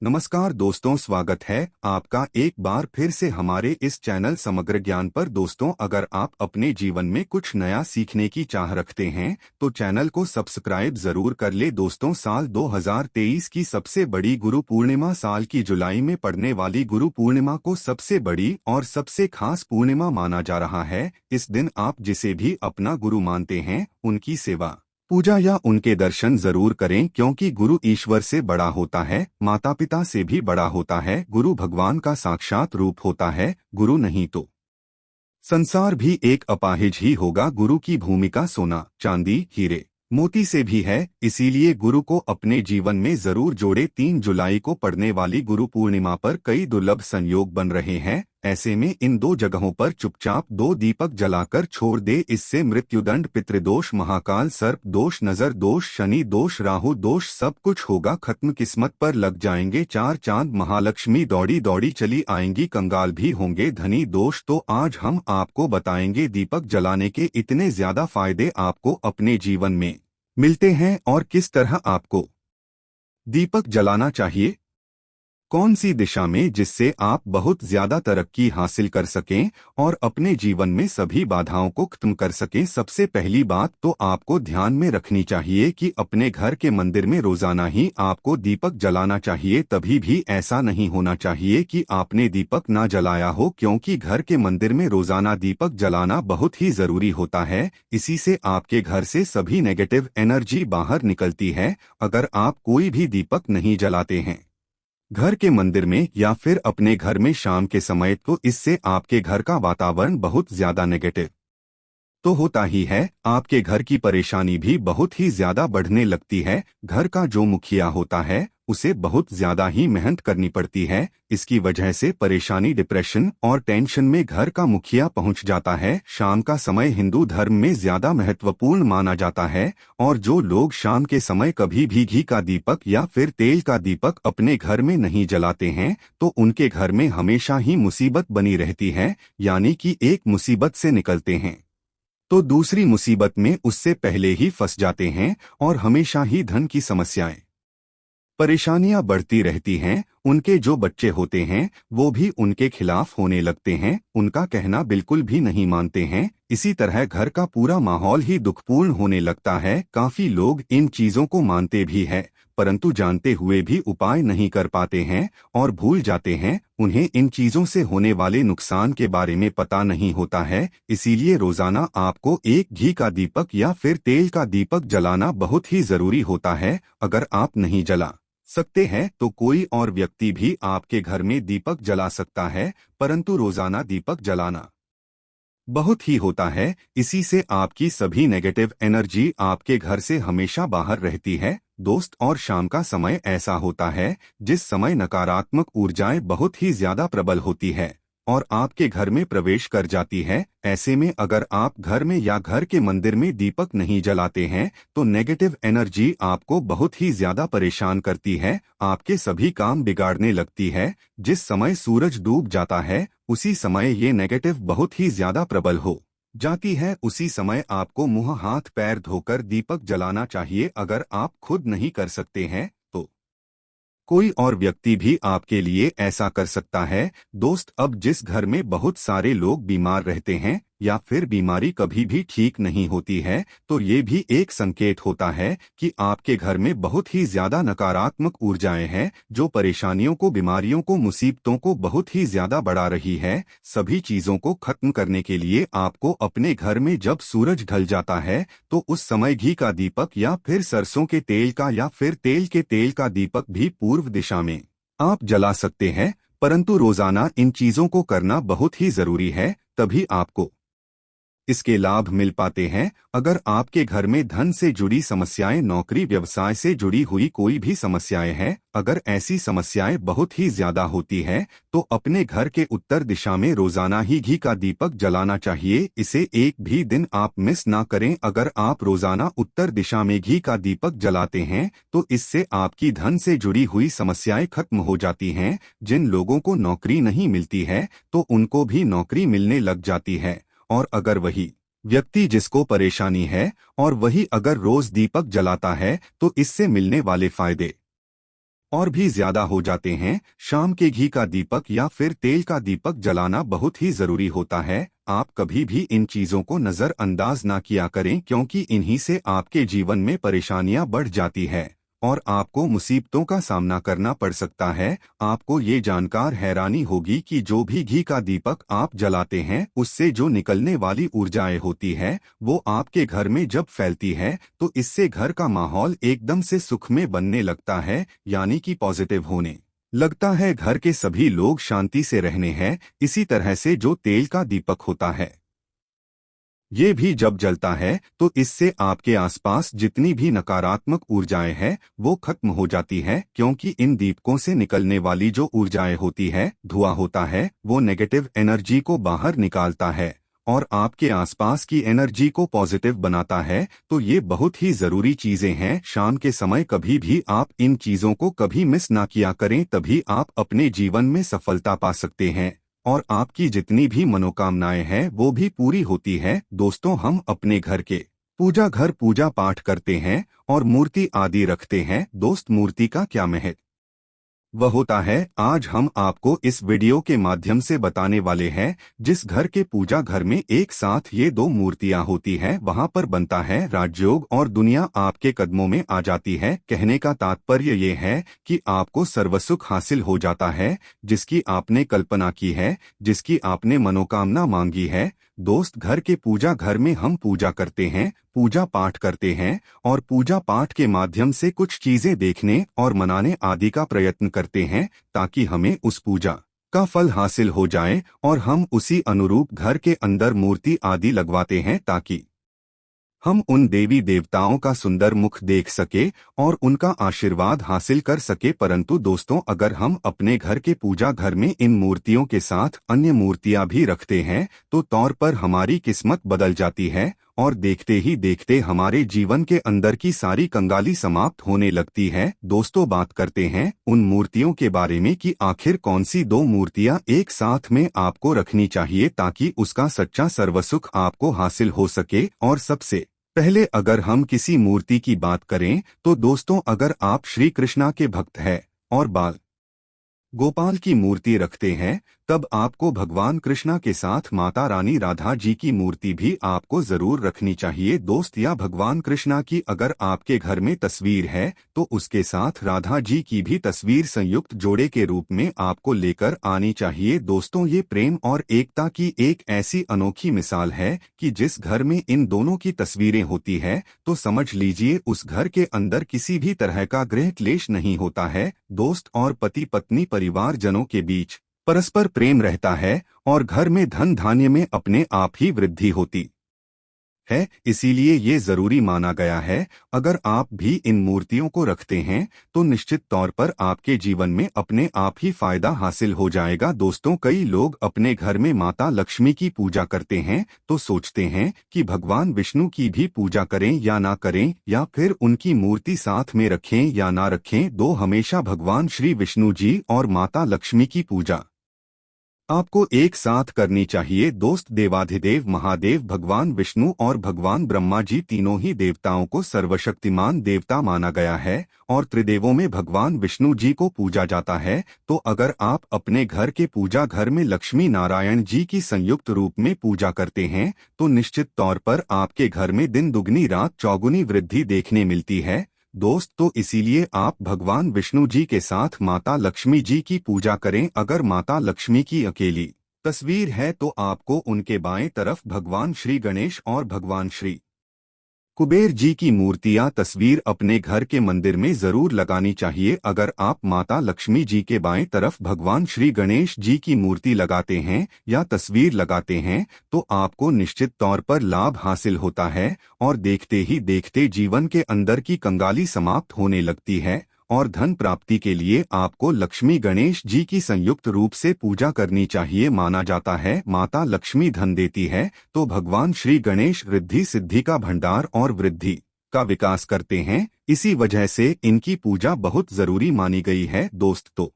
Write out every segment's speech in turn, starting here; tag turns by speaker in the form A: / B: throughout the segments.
A: नमस्कार दोस्तों, स्वागत है आपका एक बार फिर से हमारे इस चैनल समग्र ज्ञान पर। दोस्तों, अगर आप अपने जीवन में कुछ नया सीखने की चाह रखते हैं तो चैनल को सब्सक्राइब जरूर कर ले। दोस्तों, साल 2023 की सबसे बड़ी गुरु पूर्णिमा, साल की जुलाई में पड़ने वाली गुरु पूर्णिमा को सबसे बड़ी और सबसे खास पूर्णिमा माना जा रहा है। इस दिन आप जिसे भी अपना गुरु मानते हैं उनकी सेवा, पूजा या उनके दर्शन जरूर करें, क्योंकि गुरु ईश्वर से बड़ा होता है, माता पिता से भी बड़ा होता है। गुरु भगवान का साक्षात रूप होता है। गुरु नहीं तो संसार भी एक अपाहिज ही होगा। गुरु की भूमिका सोना, चांदी, हीरे, मोती से भी है, इसीलिए गुरु को अपने जीवन में जरूर जोड़े। 3 जुलाई को पड़ने वाली गुरु पूर्णिमा पर कई दुर्लभ संयोग बन रहे हैं। ऐसे में इन 2 जगहों पर चुपचाप 2 दीपक जलाकर छोड़ दे। इससे मृत्युदंड, पितृदोष, महाकाल सर्प दोष, नजर दोष, शनि दोष, राहु दोष सब कुछ होगा खत्म। किस्मत पर लग जाएंगे 4 चांद, महालक्ष्मी दौड़ी दौड़ी चली आएंगी, कंगाल भी होंगे धनी दोष। तो आज हम आपको बताएंगे दीपक जलाने के इतने ज्यादा फायदे आपको अपने जीवन में मिलते हैं और किस तरह आपको दीपक जलाना चाहिए, कौन सी दिशा में, जिससे आप बहुत ज्यादा तरक्की हासिल कर सकें और अपने जीवन में सभी बाधाओं को खत्म कर सकें। सबसे पहली बात तो आपको ध्यान में रखनी चाहिए कि अपने घर के मंदिर में रोजाना ही आपको दीपक जलाना चाहिए। तभी भी ऐसा नहीं होना चाहिए कि आपने दीपक ना जलाया हो, क्योंकि घर के मंदिर में रोजाना दीपक जलाना बहुत ही जरूरी होता है। इसी से आपके घर से सभी नेगेटिव एनर्जी बाहर निकलती है। अगर आप कोई भी दीपक नहीं जलाते हैं घर के मंदिर में या फिर अपने घर में शाम के समय, तो इससे आपके घर का वातावरण बहुत ज्यादा नेगेटिव तो होता ही है। आपके घर की परेशानी भी बहुत ही ज्यादा बढ़ने लगती है। घर का जो मुखिया होता है उसे बहुत ज्यादा ही मेहनत करनी पड़ती है। इसकी वजह से परेशानी, डिप्रेशन और टेंशन में घर का मुखिया पहुंच जाता है। शाम का समय हिंदू धर्म में ज्यादा महत्वपूर्ण माना जाता है और जो लोग शाम के समय कभी भी घी का दीपक या फिर तेल का दीपक अपने घर में नहीं जलाते हैं तो उनके घर में हमेशा ही मुसीबत बनी रहती है। यानी कि एक मुसीबत से निकलते हैं तो दूसरी मुसीबत में उससे पहले ही फंस जाते हैं और हमेशा ही धन की समस्याएं, परेशानियां बढ़ती रहती हैं। उनके जो बच्चे होते हैं वो भी उनके खिलाफ होने लगते हैं, उनका कहना बिल्कुल भी नहीं मानते हैं। इसी तरह घर का पूरा माहौल ही दुखपूर्ण होने लगता है। काफी लोग इन चीजों को मानते भी हैं, परंतु जानते हुए भी उपाय नहीं कर पाते हैं और भूल जाते हैं। उन्हें इन चीजों से होने वाले नुकसान के बारे में पता नहीं होता है। इसीलिए रोजाना आपको एक घी का दीपक या फिर तेल का दीपक जलाना बहुत ही जरूरी होता है। अगर आप नहीं जला सकते हैं तो कोई और व्यक्ति भी आपके घर में दीपक जला सकता है, परंतु रोजाना दीपक जलाना बहुत ही होता है। इसी से आपकी सभी नेगेटिव एनर्जी आपके घर से हमेशा बाहर रहती है। दोस्त, और शाम का समय ऐसा होता है जिस समय नकारात्मक ऊर्जाएं बहुत ही ज्यादा प्रबल होती है और आपके घर में प्रवेश कर जाती है। ऐसे में अगर आप घर में या घर के मंदिर में दीपक नहीं जलाते हैं तो नेगेटिव एनर्जी आपको बहुत ही ज्यादा परेशान करती है, आपके सभी काम बिगाड़ने लगती है। जिस समय सूरज डूब जाता है उसी समय ये नेगेटिव बहुत ही ज्यादा प्रबल हो जाती है। उसी समय आपको मुंह हाथ पैर धोकर दीपक जलाना चाहिए। अगर आप खुद नहीं कर सकते हैं तो कोई और व्यक्ति भी आपके लिए ऐसा कर सकता है। दोस्त, अब जिस घर में बहुत सारे लोग बीमार रहते हैं या फिर बीमारी कभी भी ठीक नहीं होती है तो ये भी एक संकेत होता है कि आपके घर में बहुत ही ज्यादा नकारात्मक ऊर्जाएं हैं जो परेशानियों को, बीमारियों को, मुसीबतों को बहुत ही ज्यादा बढ़ा रही है। सभी चीजों को खत्म करने के लिए आपको अपने घर में जब सूरज ढल जाता है तो उस समय घी का दीपक या फिर सरसों के तेल का या फिर तेल के तेल का दीपक भी पूर्व दिशा में आप जला सकते हैं। परंतु रोजाना इन चीजों को करना बहुत ही जरूरी है, तभी आपको इसके लाभ मिल पाते हैं। अगर आपके घर में धन से जुड़ी समस्याएं, नौकरी व्यवसाय से जुड़ी हुई कोई भी समस्याएं हैं, अगर ऐसी समस्याएं बहुत ही ज्यादा होती हैं तो अपने घर के उत्तर दिशा में रोजाना ही घी का दीपक जलाना चाहिए। इसे एक भी दिन आप मिस ना करें। अगर आप रोजाना उत्तर दिशा में घी का दीपक जलाते हैं तो इससे आपकी धन से जुड़ी हुई समस्याएं खत्म हो जाती हैं। जिन लोगों को नौकरी नहीं मिलती है तो उनको भी नौकरी मिलने लग जाती है। और अगर वही व्यक्ति जिसको परेशानी है और वही अगर रोज दीपक जलाता है तो इससे मिलने वाले फायदे और भी ज्यादा हो जाते हैं। शाम के घी का दीपक या फिर तेल का दीपक जलाना बहुत ही जरूरी होता है। आप कभी भी इन चीजों को नजरअंदाज ना किया करें, क्योंकि इन्हीं से आपके जीवन में परेशानियां बढ़ जाती है और आपको मुसीबतों का सामना करना पड़ सकता है। आपको ये जानकर हैरानी होगी कि जो भी घी का दीपक आप जलाते हैं, उससे जो निकलने वाली ऊर्जाएं होती है, वो आपके घर में जब फैलती है तो इससे घर का माहौल एकदम से सुखमय बनने लगता है, यानी कि पॉजिटिव होने लगता है। घर के सभी लोग शांति से रहने हैं। इसी तरह से जो तेल का दीपक होता है, ये भी जब जलता है तो इससे आपके आसपास जितनी भी नकारात्मक ऊर्जाएं हैं वो खत्म हो जाती है, क्योंकि इन दीपकों से निकलने वाली जो ऊर्जाएं होती है, धुआं होता है, वो नेगेटिव एनर्जी को बाहर निकालता है और आपके आसपास की एनर्जी को पॉजिटिव बनाता है। तो ये बहुत ही जरूरी चीजें हैं। शाम के समय कभी भी आप इन चीजों को कभी मिस ना किया करें, तभी आप अपने जीवन में सफलता पा सकते हैं और आपकी जितनी भी मनोकामनाएं हैं वो भी पूरी होती है। दोस्तों, हम अपने घर के घर पूजा पाठ करते हैं और मूर्ति आदि रखते हैं। दोस्त, मूर्ति का क्या महत्व वह होता है, आज हम आपको इस वीडियो के माध्यम से बताने वाले हैं। जिस घर के पूजा घर में एक साथ ये दो मूर्तियां होती हैं, वहां पर बनता है राजयोग और दुनिया आपके कदमों में आ जाती है। कहने का तात्पर्य ये है कि आपको सर्वसुख हासिल हो जाता है, जिसकी आपने कल्पना की है, जिसकी आपने मनोकामना मांगी है। दोस्त, घर के पूजा घर में हम पूजा करते हैं, पूजा पाठ करते हैं और पूजा पाठ के माध्यम से कुछ चीजें देखने और मनाने आदि का प्रयत्न करते हैं, ताकि हमें उस पूजा का फल हासिल हो जाए और हम उसी अनुरूप घर के अंदर मूर्ति आदि लगवाते हैं, ताकि हम उन देवी देवताओं का सुंदर मुख देख सके और उनका आशीर्वाद हासिल कर सके। परंतु दोस्तों, अगर हम अपने घर के पूजा घर में इन मूर्तियों के साथ अन्य मूर्तियां भी रखते हैं तो तौर पर हमारी किस्मत बदल जाती है और देखते ही देखते हमारे जीवन के अंदर की सारी कंगाली समाप्त होने लगती है। दोस्तों, बात करते हैं उन मूर्तियों के बारे में कि आखिर कौन सी दो मूर्तियां एक साथ में आपको रखनी चाहिए ताकि उसका सच्चा सर्वसुख आपको हासिल हो सके। और सबसे पहले अगर हम किसी मूर्ति की बात करें तो दोस्तों, अगर आप श्री कृष्णा के भक्त हैं और बाल गोपाल की मूर्ति रखते हैं, तब आपको भगवान कृष्णा के साथ माता रानी राधा जी की मूर्ति भी आपको जरूर रखनी चाहिए। दोस्त, या भगवान कृष्णा की अगर आपके घर में तस्वीर है तो उसके साथ राधा जी की भी तस्वीर संयुक्त जोड़े के रूप में आपको लेकर आनी चाहिए। दोस्तों, ये प्रेम और एकता की एक ऐसी अनोखी मिसाल है कि जिस घर में इन दोनों की तस्वीरें होती है तो समझ लीजिए उस घर के अंदर किसी भी तरह का गृह क्लेश नहीं होता है। दोस्त, और पति पत्नी परिवारजनों के बीच परस्पर प्रेम रहता है और घर में धन धान्य में अपने आप ही वृद्धि होती है। इसीलिए ये जरूरी माना गया है, अगर आप भी इन मूर्तियों को रखते हैं तो निश्चित तौर पर आपके जीवन में अपने आप ही फायदा हासिल हो जाएगा। दोस्तों, कई लोग अपने घर में माता लक्ष्मी की पूजा करते हैं तो सोचते हैं कि भगवान विष्णु की भी पूजा करें या ना करें, या फिर उनकी मूर्ति साथ में रखें या ना रखें। दो हमेशा भगवान श्री विष्णु जी और माता लक्ष्मी की पूजा आपको एक साथ करनी चाहिए। दोस्त, देवाधिदेव महादेव भगवान विष्णु और भगवान ब्रह्मा जी तीनों ही देवताओं को सर्वशक्तिमान देवता माना गया है और त्रिदेवों में भगवान विष्णु जी को पूजा जाता है। तो अगर आप अपने घर के पूजा घर में लक्ष्मी नारायण जी की संयुक्त रूप में पूजा करते हैं तो निश्चित तौर पर आपके घर में दिन दुगनी रात चौगुनी वृद्धि देखने मिलती है। दोस्त, तो इसीलिए आप भगवान विष्णु जी के साथ माता लक्ष्मी जी की पूजा करें। अगर माता लक्ष्मी की अकेली तस्वीर है तो आपको उनके बाएं तरफ भगवान श्री गणेश और भगवान श्री कुबेर जी की मूर्तियां तस्वीर अपने घर के मंदिर में जरूर लगानी चाहिए। अगर आप माता लक्ष्मी जी के बाएं तरफ भगवान श्री गणेश जी की मूर्ति लगाते हैं या तस्वीर लगाते हैं तो आपको निश्चित तौर पर लाभ हासिल होता है और देखते ही देखते जीवन के अंदर की कंगाली समाप्त होने लगती है और धन प्राप्ति के लिए आपको लक्ष्मी गणेश जी की संयुक्त रूप से पूजा करनी चाहिए। माना जाता है माता लक्ष्मी धन देती है तो भगवान श्री गणेश रिद्धि सिद्धि का भंडार और वृद्धि का विकास करते हैं। इसी वजह से इनकी पूजा बहुत जरूरी मानी गई है। दोस्त, तो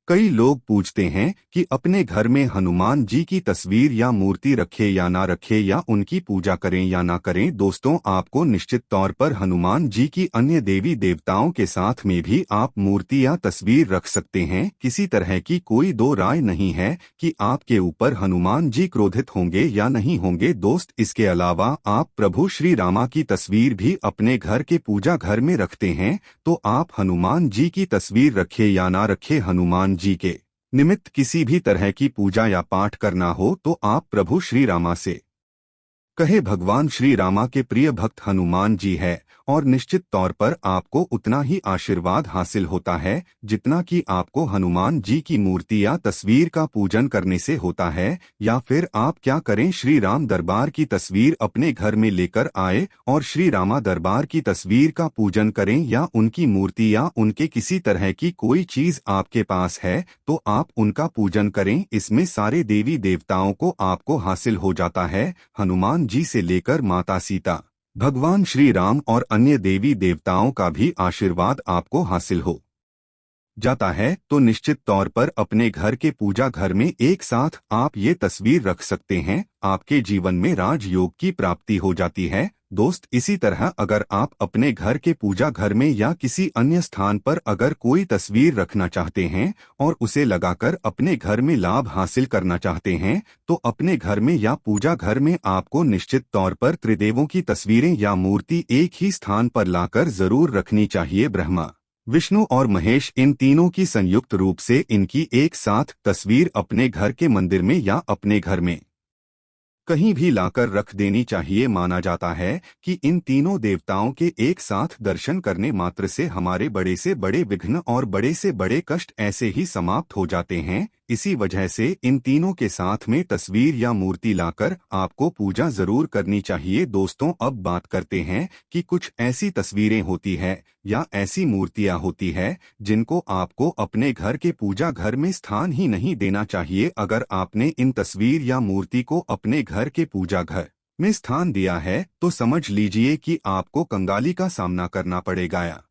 A: कई लोग पूछते हैं कि अपने घर में हनुमान जी की तस्वीर या मूर्ति रखे या ना रखे, या उनकी पूजा करें या ना करें। दोस्तों, आपको निश्चित तौर पर हनुमान जी की अन्य देवी देवताओं के साथ में भी आप मूर्ति या तस्वीर रख सकते हैं। किसी तरह की कोई दो राय नहीं है कि आपके ऊपर हनुमान जी क्रोधित होंगे या नहीं होंगे। दोस्त, इसके अलावा आप प्रभु श्री रामा की तस्वीर भी अपने घर के पूजा घर में रखते हैं, तो आप हनुमान जी की तस्वीर रखे या ना रखे, हनुमान जी के निमित्त किसी भी तरह की पूजा या पाठ करना हो तो आप प्रभु श्री रामा से कहे। भगवान श्री रामा के प्रिय भक्त हनुमान जी है, और निश्चित तौर पर आपको उतना ही आशीर्वाद हासिल होता है जितना कि आपको हनुमान जी की मूर्ति या तस्वीर का पूजन करने से होता है। या फिर आप क्या करें, श्री राम दरबार की तस्वीर अपने घर में लेकर आए और श्री रामा दरबार की तस्वीर का पूजन करें, या उनकी मूर्ति या उनके किसी तरह की कोई चीज आपके पास है तो आप उनका पूजन करें। इसमें सारे देवी देवताओं को आपको हासिल हो जाता है। हनुमान जी से लेकर माता सीता, भगवान श्री राम और अन्य देवी देवताओं का भी आशीर्वाद आपको हासिल हो जाता है। तो निश्चित तौर पर अपने घर के पूजा घर में एक साथ आप ये तस्वीर रख सकते हैं। आपके जीवन में राजयोग की प्राप्ति हो जाती है। दोस्त, इसी तरह अगर आप अपने घर के पूजा घर में या किसी अन्य स्थान पर अगर कोई तस्वीर रखना चाहते हैं और उसे लगाकर अपने घर में लाभ हासिल करना चाहते हैं, तो अपने घर में या पूजा घर में आपको निश्चित तौर पर त्रिदेवों की तस्वीरें या मूर्ति एक ही स्थान पर लाकर जरूर रखनी चाहिए। ब्रह्मा, विष्णु और महेश, इन तीनों की संयुक्त रूप से इनकी एक साथ तस्वीर अपने घर के मंदिर में या अपने घर में कहीं भी लाकर रख देनी चाहिए। माना जाता है कि इन तीनों देवताओं के एक साथ दर्शन करने मात्र से हमारे बड़े से बड़े विघ्न और बड़े से बड़े कष्ट ऐसे ही समाप्त हो जाते हैं। इसी वजह से इन तीनों के साथ में तस्वीर या मूर्ति लाकर आपको पूजा जरूर करनी चाहिए। दोस्तों, अब बात करते हैं कि कुछ ऐसी तस्वीरें होती है या ऐसी मूर्तियां होती है जिनको आपको अपने घर के पूजा घर में स्थान ही नहीं देना चाहिए। अगर आपने इन तस्वीर या मूर्ति को अपने घर के पूजा घर में स्थान दिया है तो समझ लीजिए कि आपको कंगाली का सामना करना पड़ेगा या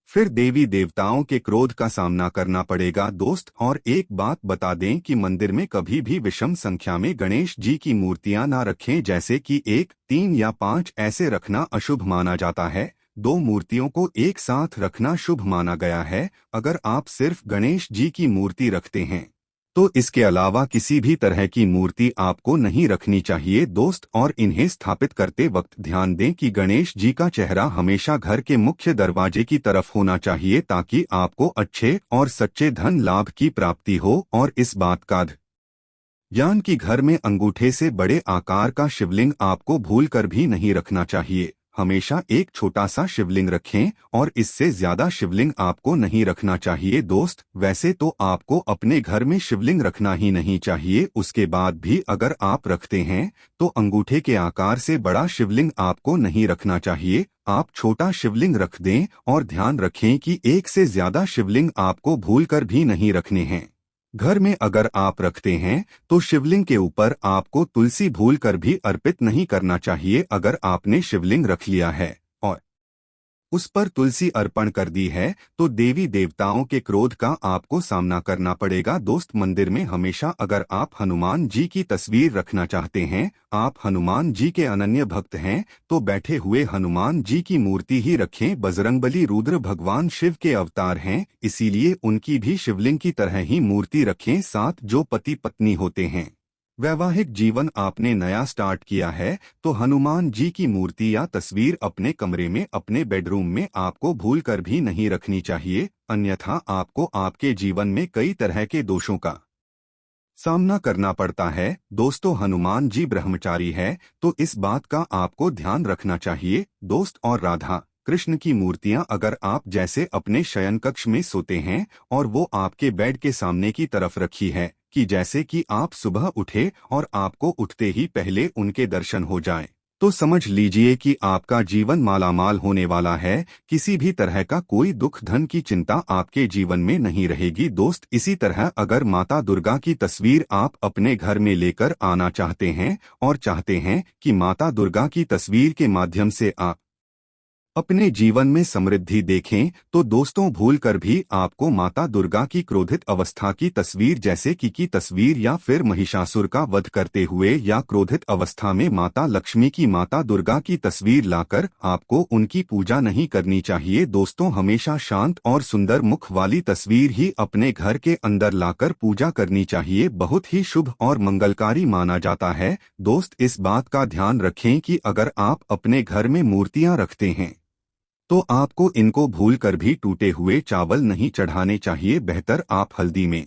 A: फिर देवी देवताओं के क्रोध का सामना करना पड़ेगा। दोस्त, और एक बात बता दें कि मंदिर में कभी भी विषम संख्या में गणेश जी की मूर्तियां ना रखें, जैसे कि 1, 3 या 5 ऐसे रखना अशुभ माना जाता है। 2 मूर्तियों को एक साथ रखना शुभ माना गया है। अगर आप सिर्फ गणेश जी की मूर्ति रखते हैं तो इसके अलावा किसी भी तरह की मूर्ति आपको नहीं रखनी चाहिए। दोस्त, और इन्हें स्थापित करते वक्त ध्यान दें कि गणेश जी का चेहरा हमेशा घर के मुख्य दरवाजे की तरफ होना चाहिए, ताकि आपको अच्छे और सच्चे धन लाभ की प्राप्ति हो। और इस बात का ज्ञान कि घर में अंगूठे से बड़े आकार का शिवलिंग आपको भूलकर भी नहीं रखना चाहिए। हमेशा एक छोटा सा शिवलिंग रखें और इससे ज्यादा शिवलिंग आपको नहीं रखना चाहिए। दोस्त, वैसे तो आपको अपने घर में शिवलिंग रखना ही नहीं चाहिए, उसके बाद भी अगर आप रखते हैं तो अंगूठे के आकार से बड़ा शिवलिंग आपको नहीं रखना चाहिए। आप छोटा शिवलिंग रख दें और ध्यान रखें कि एक से ज्यादा शिवलिंग आपको भूलकर भी नहीं रखने हैं। घर में अगर आप रखते हैं तो शिवलिंग के ऊपर आपको तुलसी भूलकर भी अर्पित नहीं करना चाहिए। अगर आपने शिवलिंग रख लिया है और उस पर तुलसी अर्पण कर दी है तो देवी देवताओं के क्रोध का आपको सामना करना पड़ेगा। दोस्त, मंदिर में हमेशा अगर आप हनुमान जी की तस्वीर रखना चाहते हैं, आप हनुमान जी के अनन्य भक्त हैं, तो बैठे हुए हनुमान जी की मूर्ति ही रखें। बजरंगबली रुद्र भगवान शिव के अवतार हैं, इसीलिए उनकी भी शिवलिंग की तरह ही मूर्ति रखें। साथ जो पति पत्नी होते हैं, वैवाहिक जीवन आपने नया स्टार्ट किया है, तो हनुमान जी की मूर्ति या तस्वीर अपने कमरे में, अपने बेडरूम में आपको भूलकर भी नहीं रखनी चाहिए, अन्यथा आपको आपके जीवन में कई तरह के दोषों का सामना करना पड़ता है। दोस्तों, हनुमान जी ब्रह्मचारी है तो इस बात का आपको ध्यान रखना चाहिए। दोस्त, और राधा कृष्ण की मूर्तियां अगर आप जैसे अपने शयन कक्ष में सोते हैं और वो आपके बेड के सामने की तरफ रखी है कि जैसे कि आप सुबह उठे और आपको उठते ही पहले उनके दर्शन हो जाएं, तो समझ लीजिए कि आपका जीवन मालामाल होने वाला है। किसी भी तरह का कोई दुख धन की चिंता आपके जीवन में नहीं रहेगी। दोस्त, इसी तरह अगर माता दुर्गा की तस्वीर आप अपने घर में लेकर आना चाहते हैं और चाहते हैं कि माता दुर्गा की तस्वीर के माध्यम से आप अपने जीवन में समृद्धि देखें तो दोस्तों भूल कर भी आपको माता दुर्गा की क्रोधित अवस्था की तस्वीर जैसे की तस्वीर या फिर महिषासुर का वध करते हुए या क्रोधित अवस्था में माता लक्ष्मी की माता दुर्गा की तस्वीर लाकर आपको उनकी पूजा नहीं करनी चाहिए। दोस्तों हमेशा शांत और सुंदर मुख वाली तस्वीर ही अपने घर के अंदर लाकर पूजा करनी चाहिए, बहुत ही शुभ और मंगलकारी माना जाता है। दोस्त इस बात का ध्यान रखें कि अगर आप अपने घर में मूर्तियां रखते हैं तो आपको इनको भूलकर भी टूटे हुए चावल नहीं चढ़ाने चाहिए। बेहतर आप हल्दी में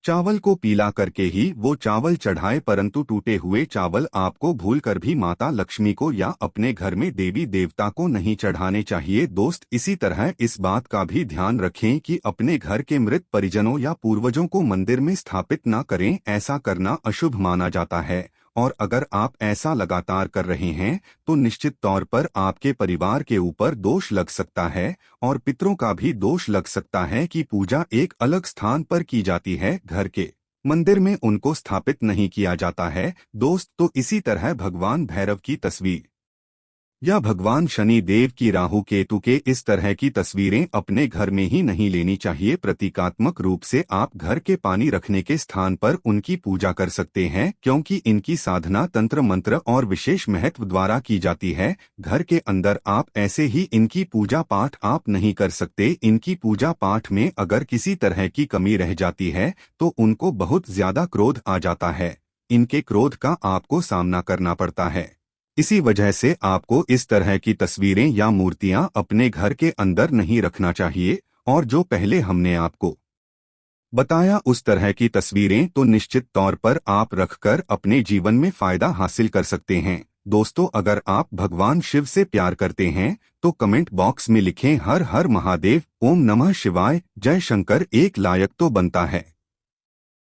A: चावल को पीला करके ही वो चावल चढ़ाए, परंतु टूटे हुए चावल आपको भूलकर भी माता लक्ष्मी को या अपने घर में देवी देवता को नहीं चढ़ाने चाहिए। दोस्त इसी तरह इस बात का भी ध्यान रखें कि अपने घर के मृत परिजनों या पूर्वजों को मंदिर में स्थापित न करें, ऐसा करना अशुभ माना जाता है। और अगर आप ऐसा लगातार कर रहे हैं तो निश्चित तौर पर आपके परिवार के ऊपर दोष लग सकता है और पितरों का भी दोष लग सकता है कि पूजा एक अलग स्थान पर की जाती है, घर के मंदिर में उनको स्थापित नहीं किया जाता है। दोस्त तो इसी तरह भगवान भैरव की तस्वीर या भगवान शनि देव की राहु केतु के इस तरह की तस्वीरें अपने घर में ही नहीं लेनी चाहिए। प्रतीकात्मक रूप से आप घर के पानी रखने के स्थान पर उनकी पूजा कर सकते हैं, क्योंकि इनकी साधना तंत्र मंत्र और विशेष महत्व द्वारा की जाती है। घर के अंदर आप ऐसे ही इनकी पूजा पाठ आप नहीं कर सकते। इनकी पूजा पाठ में अगर किसी तरह की कमी रह जाती है तो उनको बहुत ज्यादा क्रोध आ जाता है, इनके क्रोध का आपको सामना करना पड़ता है। इसी वजह से आपको इस तरह की तस्वीरें या मूर्तियां अपने घर के अंदर नहीं रखना चाहिए। और जो पहले हमने आपको बताया उस तरह की तस्वीरें तो निश्चित तौर पर आप रखकर अपने जीवन में फायदा हासिल कर सकते हैं। दोस्तों अगर आप भगवान शिव से प्यार करते हैं तो कमेंट बॉक्स में लिखें हर हर महादेव, ओम नमः शिवाय, जय शंकर, एक लायक तो बनता है।